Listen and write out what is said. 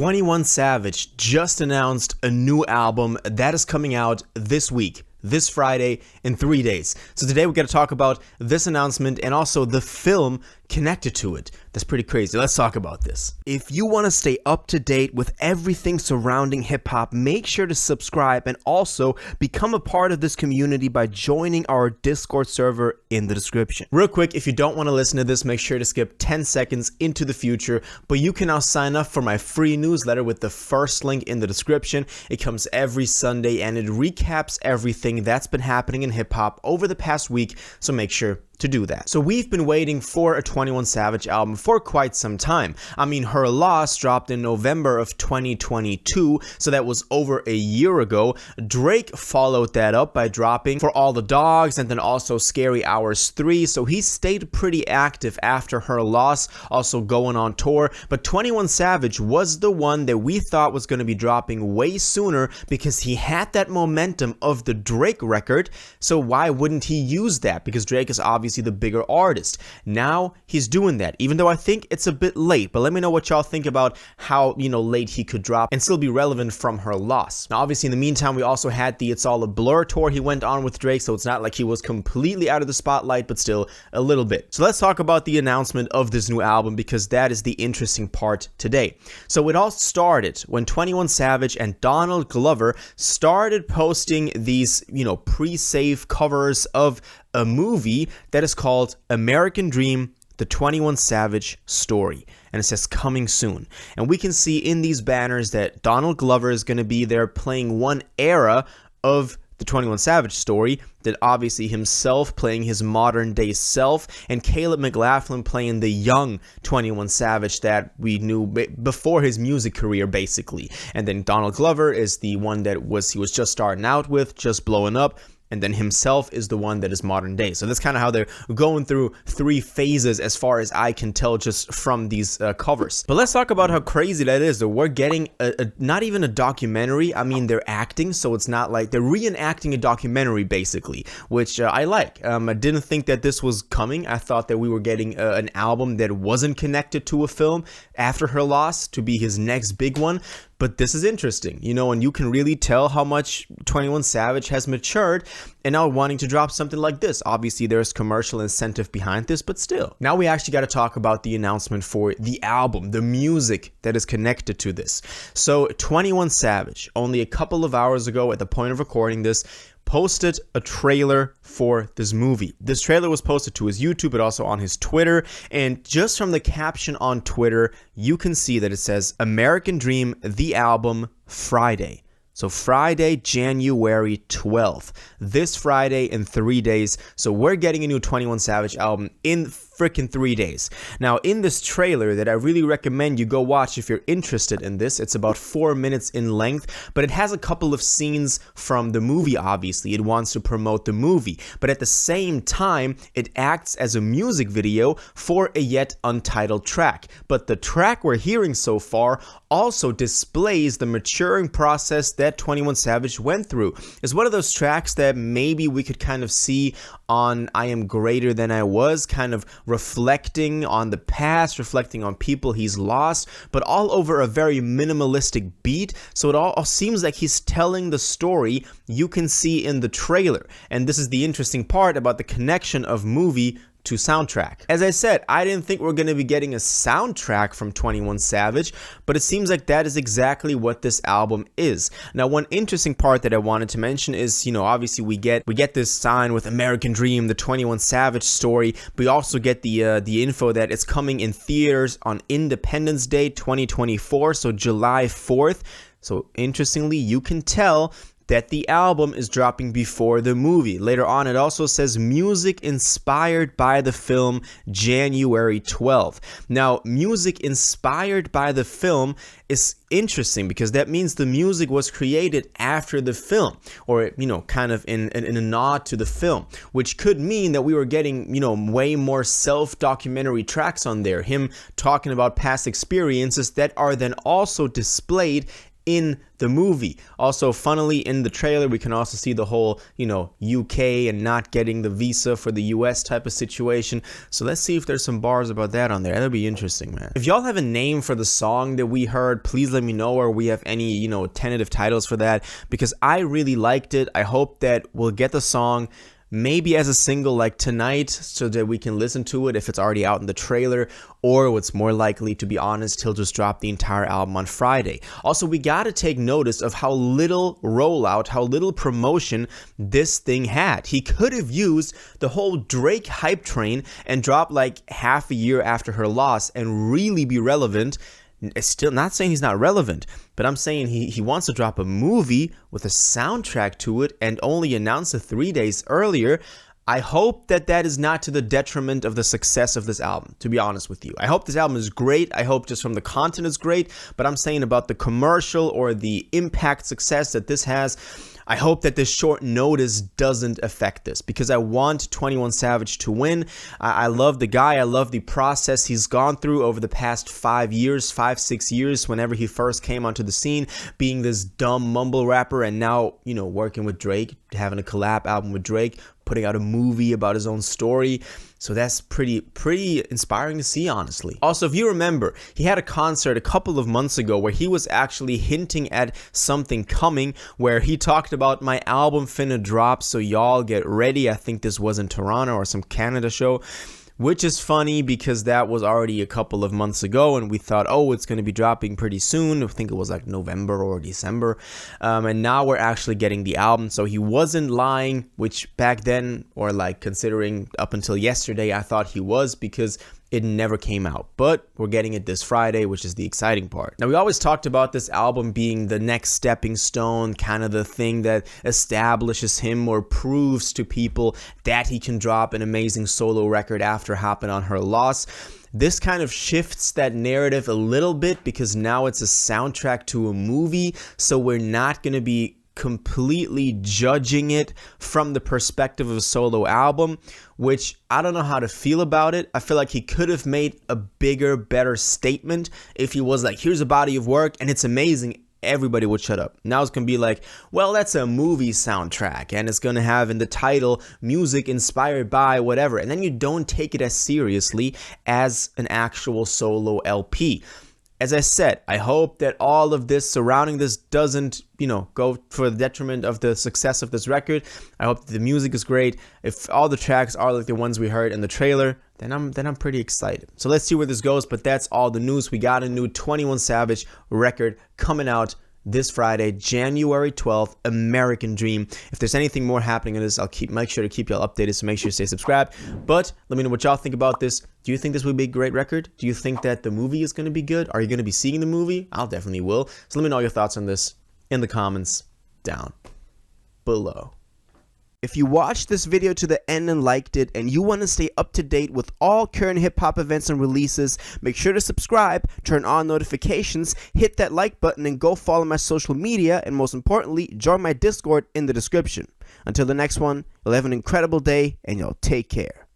21 Savage just announced a new album that is coming out this week, this Friday, in 3 days. So today we're going to talk about this announcement and also the film connected to it. That's pretty crazy. Let's talk about this. If you want to stay up to date with everything surrounding hip hop, make sure to subscribe and also become a part of this community by joining our Discord server in the description. Real quick, if you don't want to listen to this, make sure to skip 10 seconds into the future, but you can now sign up for my free newsletter with the first link in the description. It comes every Sunday and it recaps everything that's been happening in hip hop over the past week, so make sure to do that. So we've been waiting for a 21 Savage album for quite some time. I mean, Her Loss dropped in November of 2022, so that was over a year ago. Drake followed that up by dropping For All the Dogs and then also Scary Hours 3, so he stayed pretty active after Her Loss, also going on tour. But 21 Savage was the one that we thought was going to be dropping way sooner because he had that momentum of the Drake record, so why wouldn't he use that? Because Drake is obviously the bigger artist. Now he's doing that, even though I think it's a bit late. But let me know what y'all think about how, late he could drop and still be relevant from Her Loss. Now, obviously, in the meantime, we also had the It's All a Blur tour he went on with Drake, so it's not like he was completely out of the spotlight, but still a little bit. So let's talk about the announcement of this new album, because that is the interesting part today. So it all started when 21 Savage and Donald Glover started posting these, pre-save covers of a movie that is called American Dream: The 21 Savage Story, and it says coming soon. And we can see in these banners that Donald Glover is going to be there playing one era of the 21 Savage story, that obviously himself playing his modern day self, and Caleb McLaughlin playing the young 21 Savage that we knew before his music career, basically. And then Donald Glover is the one that he was just starting out with, just blowing up. And then himself is the one that is modern day. So that's kind of how they're going through three phases as far as I can tell just from these covers. But let's talk about how crazy that is, that we're getting not even a documentary. I mean, they're acting, so it's not like they're reenacting a documentary, basically, which I like. I didn't think that this was coming. I thought that we were getting an album that wasn't connected to a film after Her Loss to be his next big one. But this is interesting, and you can really tell how much 21 Savage has matured and now wanting to drop something like this. Obviously, there's commercial incentive behind this, but still. Now we actually got to talk about the announcement for the album, the music that is connected to this. So 21 Savage, only a couple of hours ago at the point of recording this, posted a trailer for this movie. This trailer was posted to his YouTube, but also on his Twitter. And just from the caption on Twitter, you can see that it says American Dream, the album, Friday. So Friday, January 12th. This Friday in 3 days. So we're getting a new 21 Savage album in freaking 3 days. Now, in this trailer that I really recommend you go watch if you're interested in this, it's about 4 minutes in length, but it has a couple of scenes from the movie, obviously. It wants to promote the movie, but at the same time, it acts as a music video for a yet untitled track. But the track we're hearing so far also displays the maturing process that 21 Savage went through. It's one of those tracks that maybe we could kind of see on I Am Greater Than I Was, kind of reflecting on the past, reflecting on people he's lost, but all over a very minimalistic beat. So it all seems like he's telling the story you can see in the trailer. And this is the interesting part about the connection of movie to soundtrack. As I said, I didn't think we're going to be getting a soundtrack from 21 Savage, but it seems like that is exactly what this album is. Now, one interesting part that I wanted to mention is, obviously we get this sign with American Dream, the 21 Savage story. We also get the info that it's coming in theaters on Independence Day 2024, so July 4th. So interestingly, you can tell that the album is dropping before the movie. Later on, it also says music inspired by the film, January 12th. Now, music inspired by the film is interesting because that means the music was created after the film, or kind of in a nod to the film, which could mean that we were getting way more self-documentary tracks on there, him talking about past experiences that are then also displayed in the movie. Also, funnily, in the trailer, we can also see the whole, UK and not getting the visa for the US type of situation. So let's see if there's some bars about that on there. That'll be interesting, man. If y'all have a name for the song that we heard, please let me know, or we have any, tentative titles for that, because I really liked it. I hope that we'll get the song maybe as a single like tonight so that we can listen to it if it's already out in the trailer, or what's more likely, to be honest, he'll just drop the entire album on Friday. Also, we gotta take notice of how little rollout, how little promotion this thing had. He could have used the whole Drake hype train and drop like half a year after her loss and really be relevant. It's still not saying he's not relevant, but I'm saying he wants to drop a movie with a soundtrack to it and only announce it 3 days earlier. I hope that is not to the detriment of the success of this album, to be honest with you. I hope this album is great. I hope just from the content is great, but I'm saying about the commercial or the impact success that this has, I hope that this short notice doesn't affect this, because I want 21 Savage to win. I love the guy. I love the process he's gone through over the past 5 years, 6 years, whenever he first came onto the scene, being this dumb mumble rapper, and now, working with Drake, having a collab album with Drake, putting out a movie about his own story. So that's pretty inspiring to see, honestly. Also, if you remember, he had a concert a couple of months ago where he was actually hinting at something coming, where he talked about my album finna drop, so y'all get ready. I think this was in Toronto or some Canada show, which is funny because that was already a couple of months ago and we thought, oh, it's going to be dropping pretty soon. I think it was like November or December. And now we're actually getting the album. So he wasn't lying, which back then, or like considering up until yesterday, I thought he was, because it never came out. But we're getting it this Friday, which is the exciting part. Now, we always talked about this album being the next stepping stone, kind of the thing that establishes him or proves to people that he can drop an amazing solo record after hopping on her loss. This kind of shifts that narrative a little bit, because now it's a soundtrack to a movie, so we're not going to be completely judging it from the perspective of a solo album, which I don't know how to feel about it. I feel like he could have made a bigger, better statement if he was like, here's a body of work and it's amazing. Everybody would shut up. Now it's gonna be like, well, that's a movie soundtrack and it's gonna have in the title music inspired by whatever, and then you don't take it as seriously as an actual solo LP. As I said, I hope that all of this surrounding this doesn't, go for the detriment of the success of this record. I hope that the music is great. If all the tracks are like the ones we heard in the trailer, then I'm pretty excited. So let's see where this goes, but that's all the news. We got a new 21 Savage record coming out this Friday, January 12th, American Dream. If there's anything more happening in this, I'll make sure to keep y'all updated, so make sure you stay subscribed. But let me know what y'all think about this. Do you think this would be a great record? Do you think that the movie is going to be good? Are you going to be seeing the movie? I'll definitely will. So let me know your thoughts on this in the comments down below. If you watched this video to the end and liked it, and you want to stay up to date with all current hip-hop events and releases, make sure to subscribe, turn on notifications, hit that like button, and go follow my social media, and most importantly, join my Discord in the description. Until the next one, you'll have an incredible day, and y'all take care.